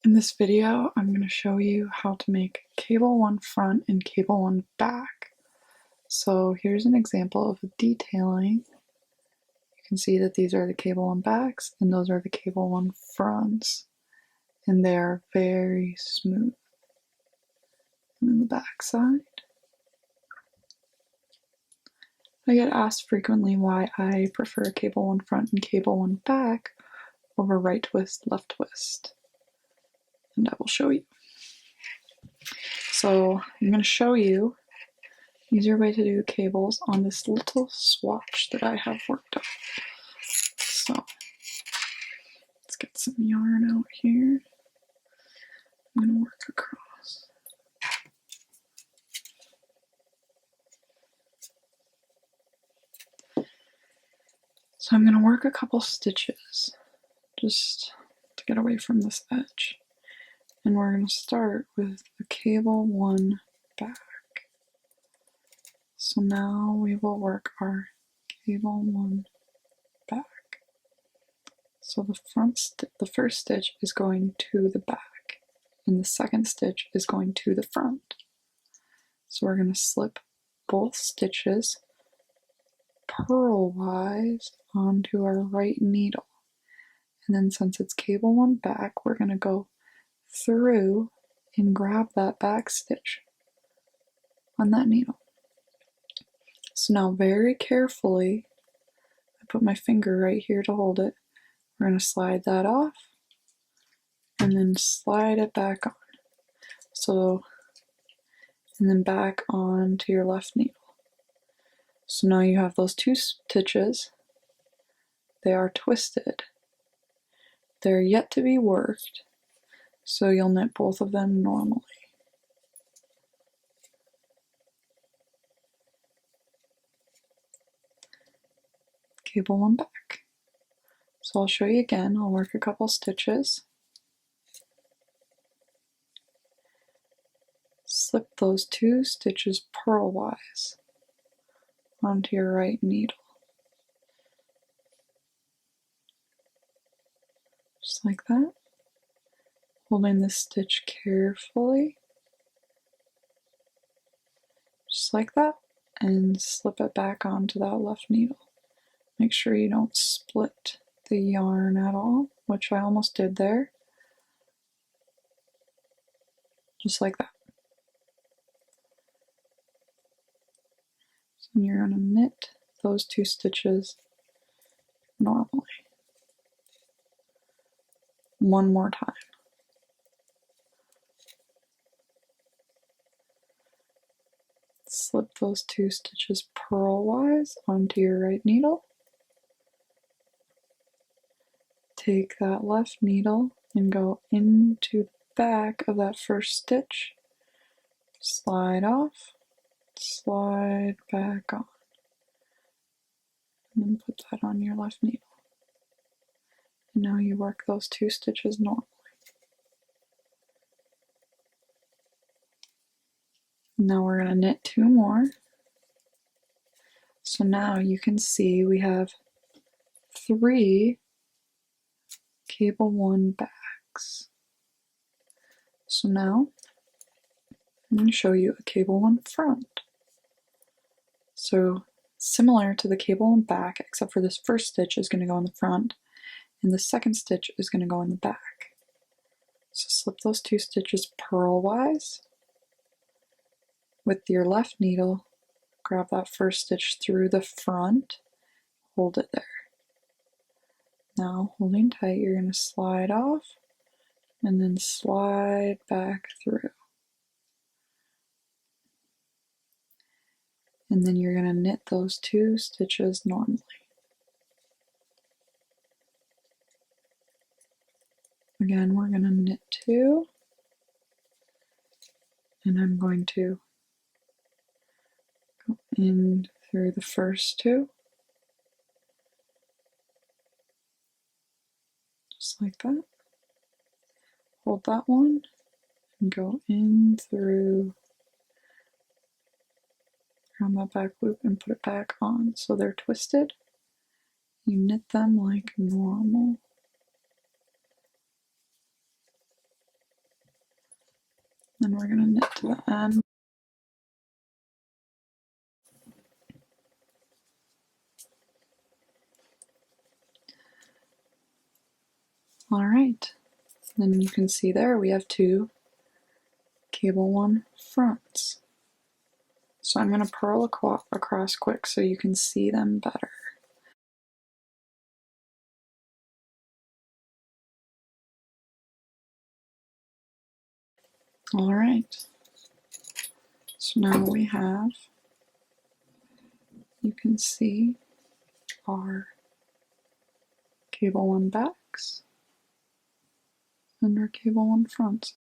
In this video, I'm going to show you how to make cable one front and cable one back. So here's an example of a detailing. You can see that these are the cable one backs and those are the cable one fronts. And they are very smooth. And then the back side. I get asked frequently why I prefer cable one front and cable one back over right twist, left twist. And I will show you. So I'm going to show you an easier way to do cables on this little swatch that I have worked up. So let's get some yarn out here. I'm going to work across. So I'm going to work a couple stitches just to get away from this edge. And we're going to start with a cable one back. So now we will work our cable one back. So the first stitch is going to the back, and the second stitch is going to the front. So we're going to slip both stitches purlwise onto our right needle. And then since it's cable one back, we're going to go through and grab that back stitch on that needle. So now very carefully, I put my finger right here to hold it. We're going to slide that off and then slide it back on. So, and then back on to your left needle. So now you have those two stitches. They are twisted. They're yet to be worked, so you'll knit both of them normally. Cable one back. So I'll show you again. I'll work a couple stitches. Slip those two stitches purlwise onto your right needle. Just like that. Holding this stitch carefully. Just like that. And slip it back onto that left needle. Make sure you don't split the yarn at all, which I almost did there. Just like that. So you're going to knit those two stitches normally. One more time. Slip those two stitches purlwise onto your right needle. Take that left needle and go into the back of that first stitch. Slide off, slide back on. And then put that on your left needle. And now you work those two stitches normally. Now we're going to knit two more. So now you can see we have 3 cable one backs. So now I'm going to show you a cable one front. So similar to the cable one back, except for this first stitch is going to go in the front and the second stitch is going to go in the back. So slip those two stitches purlwise. With your left needle, grab that first stitch through the front, hold it there. Now, holding tight, you're going to slide off and then slide back through. And then you're going to knit those two stitches normally. Again, we're going to knit 2, and I'm going to go in through the first 2. Just like that. Hold that one and go in through, grab that back loop and put it back on so they're twisted. You knit them like normal. then we're going to knit to the end. All right, then you can see there we have 2 cable 1 fronts. So I'm going to purl across quick so you can see them better. All right, so now we have, you can see our cable 1 backs and our cable 1 fronts.